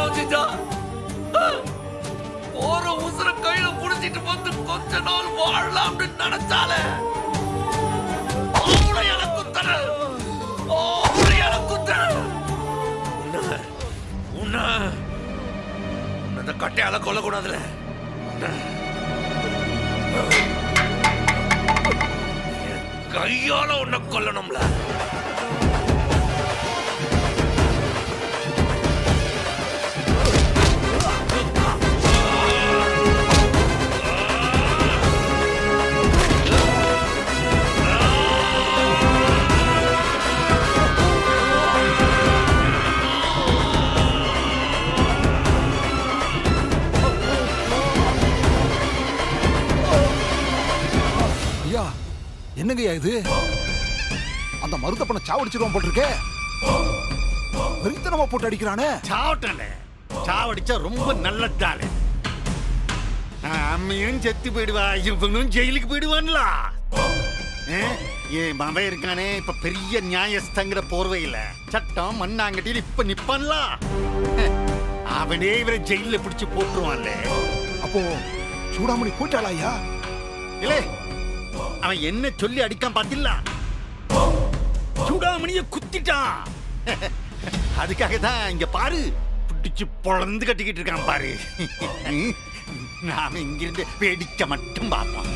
யோசிச்சான். ஒரு உசுர கையில புடிச்சிட்டு வந்து கொஞ்ச நாள் வாழலாம்னு நினைச்சாலே அவளை எனக்கு தர, அவளை எனக்கு தர. உன்னை இந்த கட்டையால கொல்லக்கூடாதுல. கையால உன்னை கொல்லணும்ல. என்னங்கய்யா இது? அந்த மருந்தப்பனை சாவடிச்சிருவான் போட்டிருக்கே. வெறித்தனமா போட்டு அடிக்கிறானே. சாவட்டல, சாவடிச்சா ரொம்ப நல்லதாலே. அம்மையும் செத்து போயிடுவா, இவனும் ஜெயிலுக்கு போயிடுவான்ல. என் மவன் இருக்கானே இப்ப பெரிய நியாயஸ்தங்கிற போர்வையில சட்டம் மண்ணாங்கட்டியில் இப்ப நிப்பான்ல. அவனே இவரை ஜெயில பிடிச்சு போட்டுருவான்ல. அப்போ சூடாமணி போயிட்டாளா ஐயா? இல்ல, அவன் என்ன சொல்லி அடிக்கான் பாத்தில்ல, சூடாமணிய குத்திட்டான். அதுக்காக தான் இங்க பாரு பிடிச்சு பொழந்து கட்டிக்கிட்டு இருக்கான் பாரு. நாம இங்கிருந்து வேடிக்கை மட்டும் பார்ப்போம்.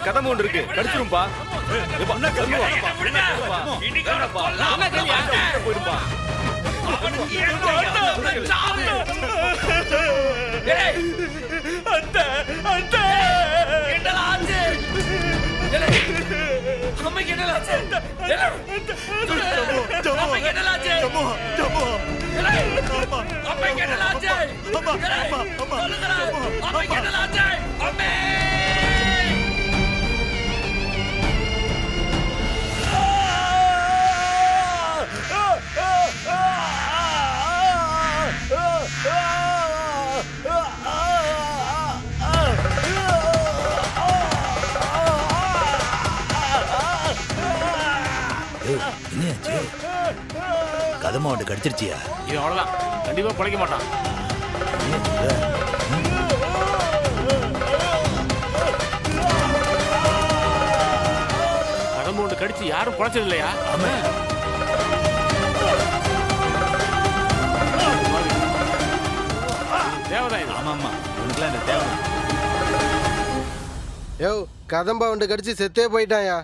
கதம் ஒன்று இருக்கு, கடிச்சிரும்பா. போயிடும்பா. கதமா ஒன்று கடிச்சிருச்சியா? இது அவ்வளவுதான், கண்டிப்பா பிழைக்க மாட்டான். கதம்பு ஒன்று கடிச்சு யாரும் பிழைச்சது இல்லையா? தேவைதான். ஆமா ஆமா, உனக்குலாம் இந்த தேவை. யோ, கதம்பா ஒன்று கடிச்சு செத்தே போயிட்டாயா?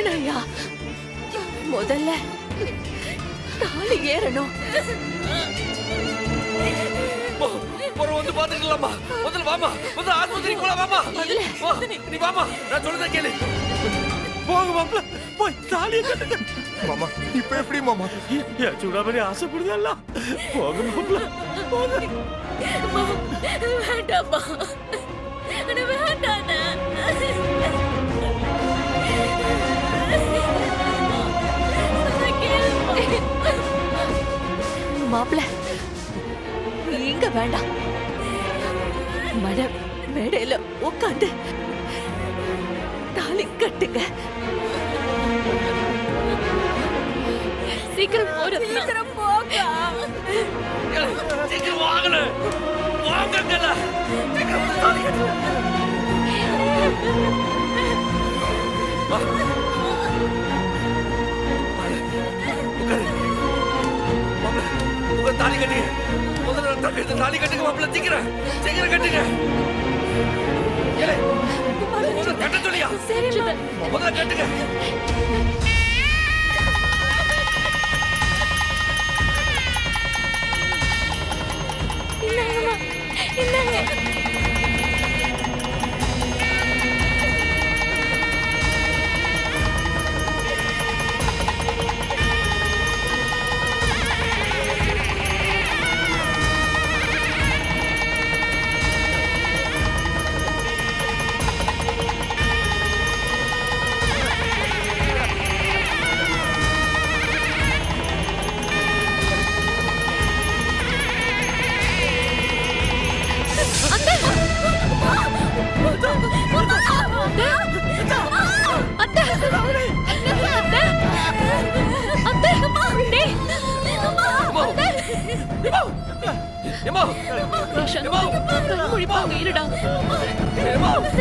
வேணாயா, முதல்ல தாலி ஏறணும். அப்புறம் வந்து பாத்துக்கலாமா? முதல்ல வாமா, முதல்ல ஆஸ்பத்திரிக்கு போலாம் வாமா. வா, நீ வாமா, நான் சொல்றத கேளு. போங்க மாப்ள, போய் தாலியை கட்டுங்க. மாமா இப்ப எப்படி மாமா? என் சூடாமணி ஆசைப்படுதல்ல. போங்க மாப்ள, போங்க. வேண்டாம்மா, வேண்டாண்ணா. மாப்பிள்ள இங்க வேண்டாம், மேடையில உட்காந்து தாலி கட்டுங்க. சீக்கிரம் போற, சீக்கிரம் போங்க. சீக்கிரம் வாங்கல, வாங்கல, சீக்கிரம் வந்து தாலி கட்டு. வா. உங்க தாலி கட்டுங்க, முதல்ல தம்பி தாலி கட்டுங்க மாப்பிள்ள, சீக்கிரம் சீக்கிரம் கட்டுங்க. முதல்ல கட்ட சொல்லியா? முதல்ல கட்டுங்க.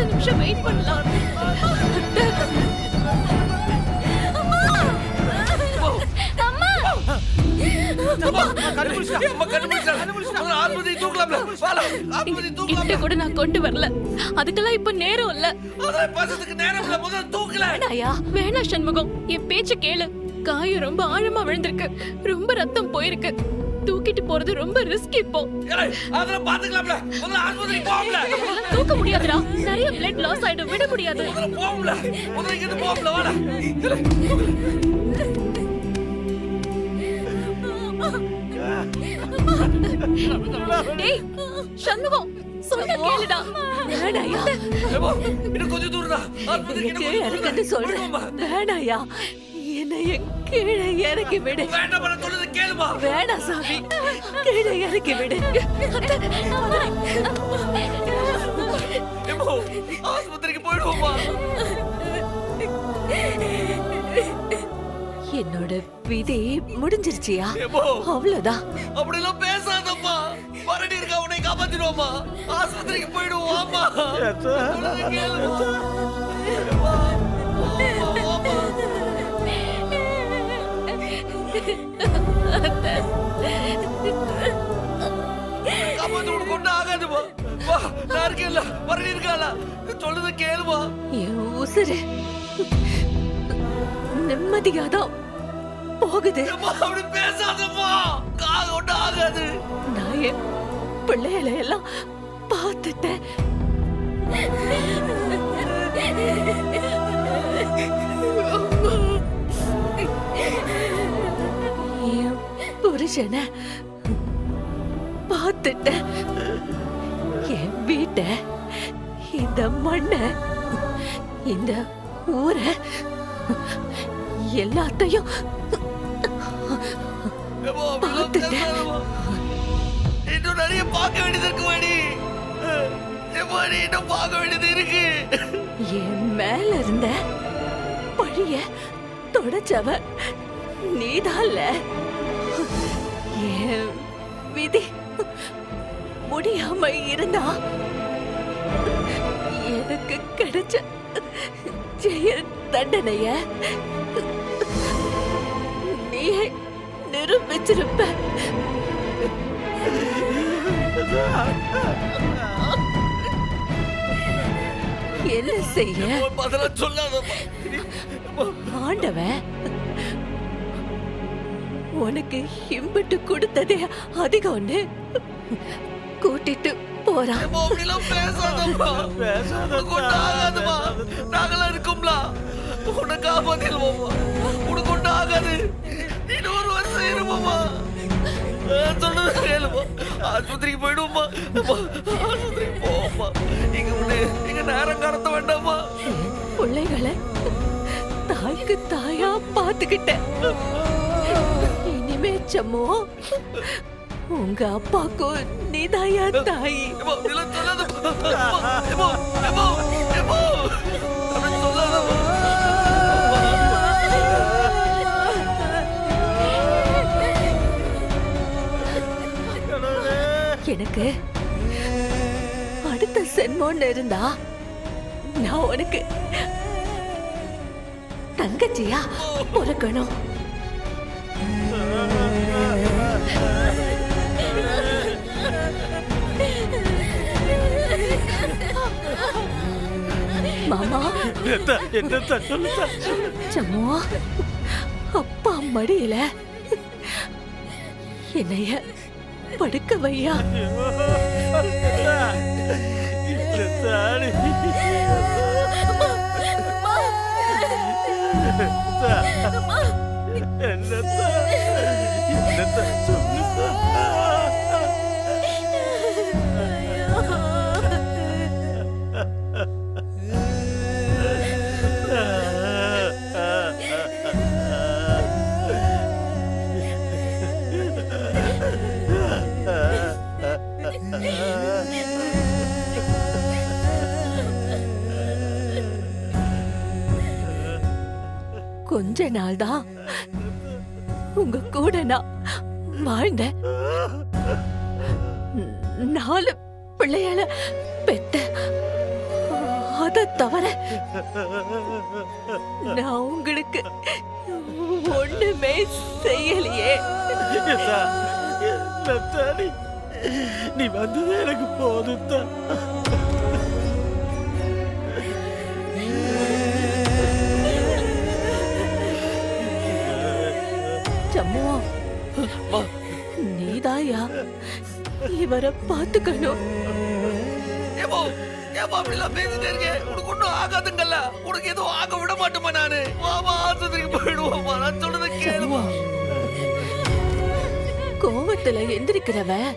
நிமிஷம் வெயிட் பண்ணலாம். கூட நான் கொண்டு வரல, அதுக்கெல்லாம் இப்ப நேரம் இல்ல. வேணா சண்முகம், என் பேச்ச கேளு. காயம் ரொம்ப ஆழமா விழுந்திருக்கு, ரொம்ப ரத்தம் போயிருக்கு. தூக்கிட்டு போறது ரொம்ப ரிஸ்க். இப்போ தூக்க முடியாதுடா, நிறைய பிளட் லாஸ் ஆயிடும், விட முடியாது. டேய் சண்முகம், சொன்ன கேளுடா. வேணாயா, கொஞ்சம் தூரம் சொல்றேன். வேணாயா, என்னைய கீழே இறக்கி விடு. வேணா சாமி, கீழே இறக்கி விடு. ஆஸ்பத்திரிக்கு போயிடுவோமா? என்னோட விதி முடிஞ்சிருச்சியா? அவ்வளவுதான். அப்படி எல்லாம் பேசாதம்மா, மறுபடி இருக்க உன்னை காப்பாத்திடுவோமா? ஆஸ்பத்திரிக்கு போயிடுவோமா? காப்பாத்து, உனக்கு ஒண்ணு ஆகாதுமா. வா, நான் இருக்கேன்ல, மறுபடி இருக்காளா? சொல்லுது கேளுமா. என் உசுரு நிம்மதியாதான் போகுது. அப்படி பேசாதம்மா, காது ஒண்ணு ஆகாது. நான் என் பிள்ளைகளை எல்லாம் பார்த்துட்டேன். என் புருஷனை பார்த்துட்டேன். என் வீட்டை, இந்த மண்ணை, இந்த ஊரை, எல்லாத்தையும் பார்த்துட்டேன். இன்னும் நிறைய பார்க்க வேண்டியது இருக்கு வாடி. இன்னும் பார்க்க வேண்டியது இருக்கு. என் மேல இருந்த பழிய தொடச்சவ நீதான்ல. என் விதி முடியாம இருந்தா எனக்கு கிடைச்ச ஜெய தண்டனைய நீ நிரூபிச்சிருப்ப. என்ன செய்ய? பதில சொல்லாதம்மா, ஆண்டவன் உனக்கு இம்பிட்டு கொடுத்ததே அதிகம்னு கூட்டிட்டு போறான். ஏம்மா, அப்படிலாம் பேசாதம்மா. உனக்கு ஒண்ணும் ஆகாதும்மா. நாங்களாம் இருக்கோம்ல. உன்னை காப்பாத்திடுவோம்மா. உனக்கு ஒண்ணும் ஆகாது. இன்னும் ஒரு வருஷம் இருப்போம்மா. சொல்றது கேளுமா. ஆஸ்பத்திரிக்கு போயிடுவோம்மா. அம்மா, ஆஸ்பத்திரிக்கு போவோம்மா. இங்க நேரம் கடத்த வேண்டாமா. பிள்ளைகளை தாய்க்கு தாயா பாத்துக்கிட்டேன். இனிமே சம்மோ உங்க அப்பாக்கும் நீதாயா தாய். ஏம்மா, அப்படிலாம் சொல்லாதம்மா. ஏம்மா, ஏம்மா, ஏம்மா, அப்படி சொல்லாதம்மா. எனக்கு அடுத்த சென்மோன்னு இருந்தா நான் உனக்கு தங்கச்சியா பிறக்கணும். மாமா என்ன சொல்லு சம்மோ அப்பா மடியில என்னைய படுக்க வையா. கொஞ்ச நாள் தான் உங்க கூட நான் வாழ்ந்தேன். 4 பிள்ளையால பெத்த. அத தவிர நான் உங்களுக்கு ஒண்ணுமே செய்யலையே. நீ வந்தது எனக்கு போதும். சம்மோ நீதாயா இவரை பாத்துக்கணும். ஏம்மா, ஏம்மா, அப்படிலாம் பேசிட்டே இருக்க. உனக்கு ஒண்ணும் ஆகாதுங்கல்ல. உனக்கு எதுவும் ஆக விட மாட்டோமா நானு. வாமா, ஆஸ்பத்திரிக்கு போயிடுவோம்மா. நான் சொல்றதை கேளுமா. கோவத்துல எந்திரிக்கிறவன்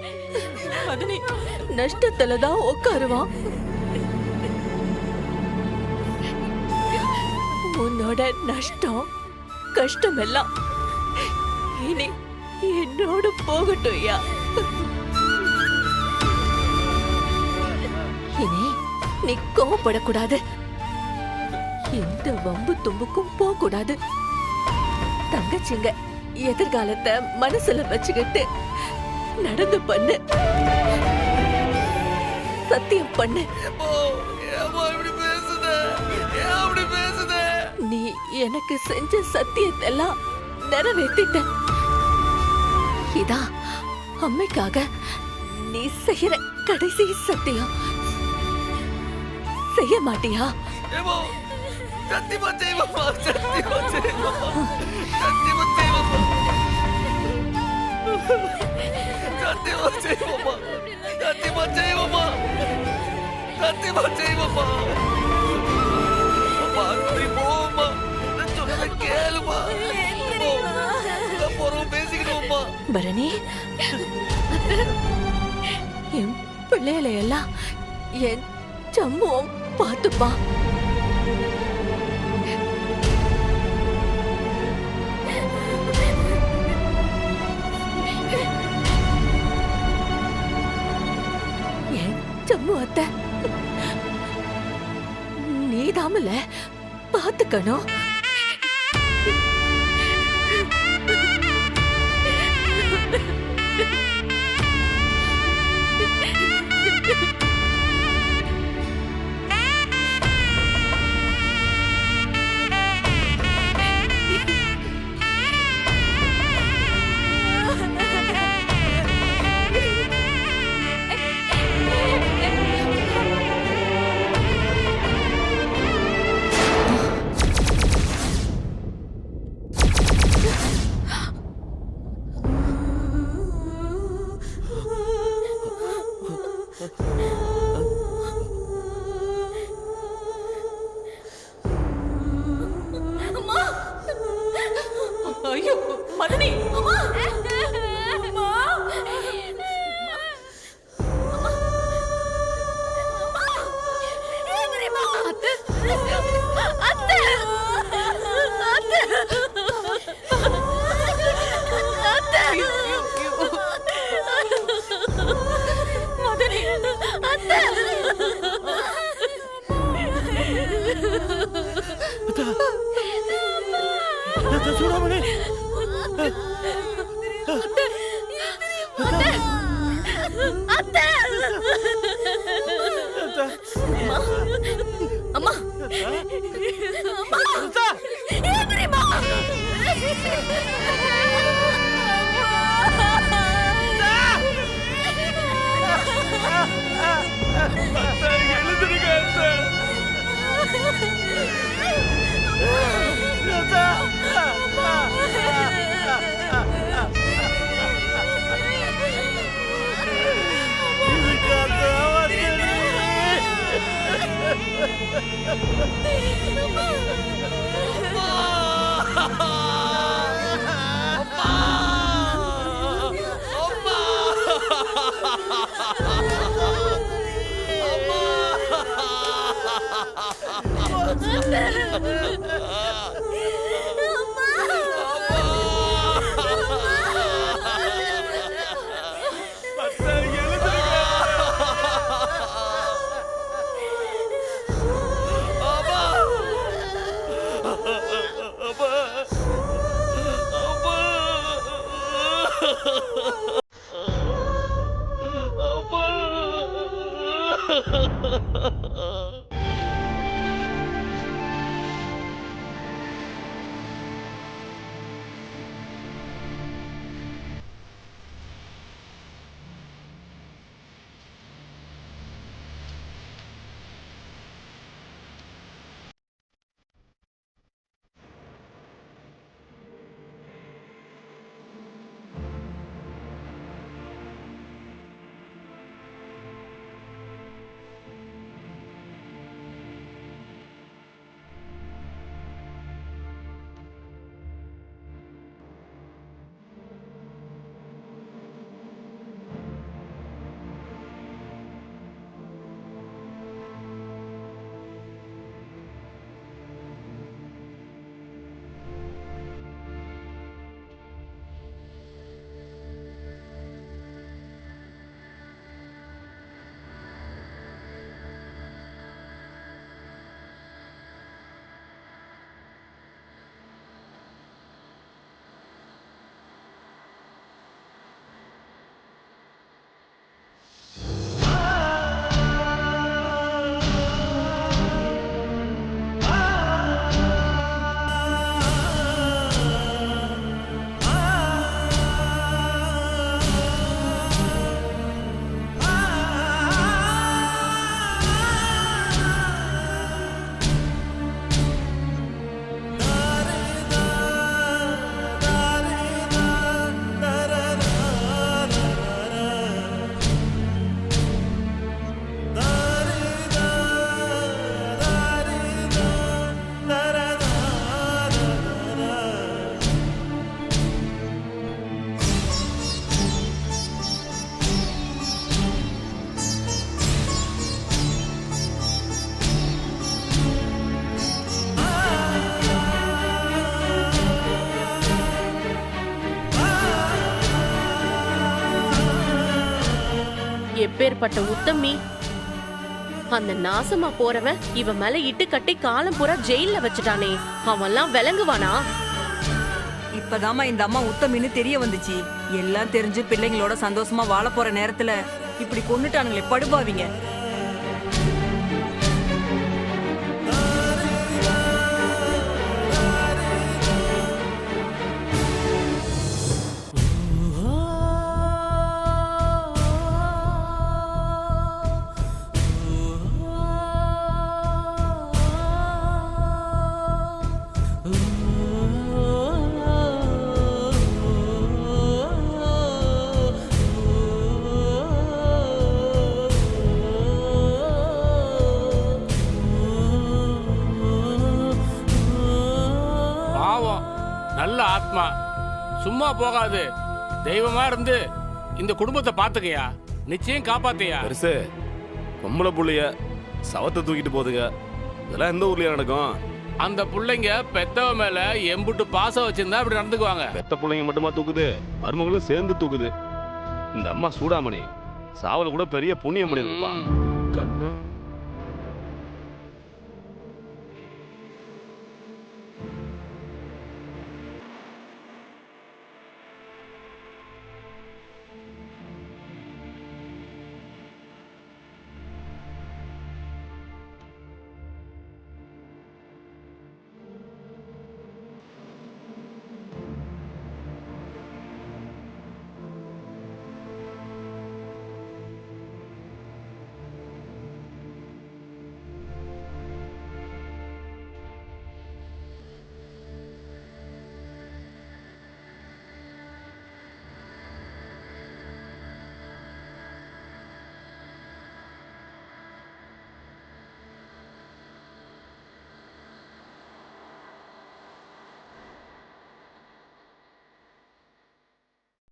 நஷ்டத்துலதான் உட்காருவான். உன்னோட நஷ்டம் கஷ்டம் எல்லாம் இனி என்னோட போகட்டும்யா. இனி நீ கோவப்படக்கூடாது. எந்த வம்பு தும்புக்கும் போக கூடாது. தங்கச்சிங்க எதிர்காலத்தை மனசுல வச்சுக்கிட்டு நடந்து பண்ணு. சத்தியம் பண்ணு. ஏம்மா, ஏம்மா இப்படி பேசுத? ஏன் அப்படி பேசுத? நீ எனக்கு செஞ்ச சத்தியத்தெல்லாம் நிறைவேத்திட்ட. இதா அம்மைக்காக நீ செய்யற கடைசி சத்தியம். செய்ய மாட்டியா? ஏம்மா, சத்தியமா செய்வோம்மா. சத்தியமா செய்வோம்மா. சத்தியமா செய்வோம்மா. சத்தியமா செய்வோம்மா. சத்தியமா செய்வோம்மா. சத்தியமா செய்வோம்மா. அம்மா, ஆஸ்பத்திரி போவோம்மா. நான் சொல்றதை கேளுமா. போறோம், பேசிக்கிடுவோம்மா. பரணி, என் பிள்ளைகளை எல்லாம் என் சம்முவம் பார்த்துப்பா. என் சம்முவத்தை நீதாமல பார்த்துக்கணும். ஐயோ மதனி அம்மா அத்தை அத்தை அத்தை மதனி அத்தை சூடாமணி அத்தை அம்மா எந்திரிம்மா. எழுதுருங்க எப்பேற்பட்ட உத்தமி அந்த நாசமா போறவன் இவ மேல இட்டு கட்டி காலம் பூரா ஜெயில வச்சுட்டானே அவன்லாம் விளங்குவானா? இப்பதாம்மா இந்த அம்மா உத்தமின்னு தெரிய வந்துச்சு. எல்லாம் தெரிஞ்சு பிள்ளைங்களோட சந்தோஷமா வாழ போற நேரத்துல இப்படி கொன்னுட்டானுங்களே படுபாவிங்க. நல்ல ஆத்மா சும்மா போகாது, தெய்வமா இருந்து இந்த குடும்பத்தை பாத்துக்கயா, நிச்சயம் காப்பாத்தையா. பெருசு பொம்பளை புள்ளைய சவத்தை தூக்கிட்டு போகுதுங்க, இதெல்லாம் எந்த ஊர்லயா நடக்கும்? அந்த புள்ளைங்க பெத்தவ மேல எம்புட்டு பாசம் வச்சிருந்தா இப்படி நடந்துக்குவாங்க. பெத்த பிள்ளைங்க மட்டுமா தூக்குது, மருமகளும் சேர்ந்து தூக்குது. இந்த அம்மா சூடாமணி சாவல் கூட பெரிய புண்ணியம் பண்ணிருப்பா.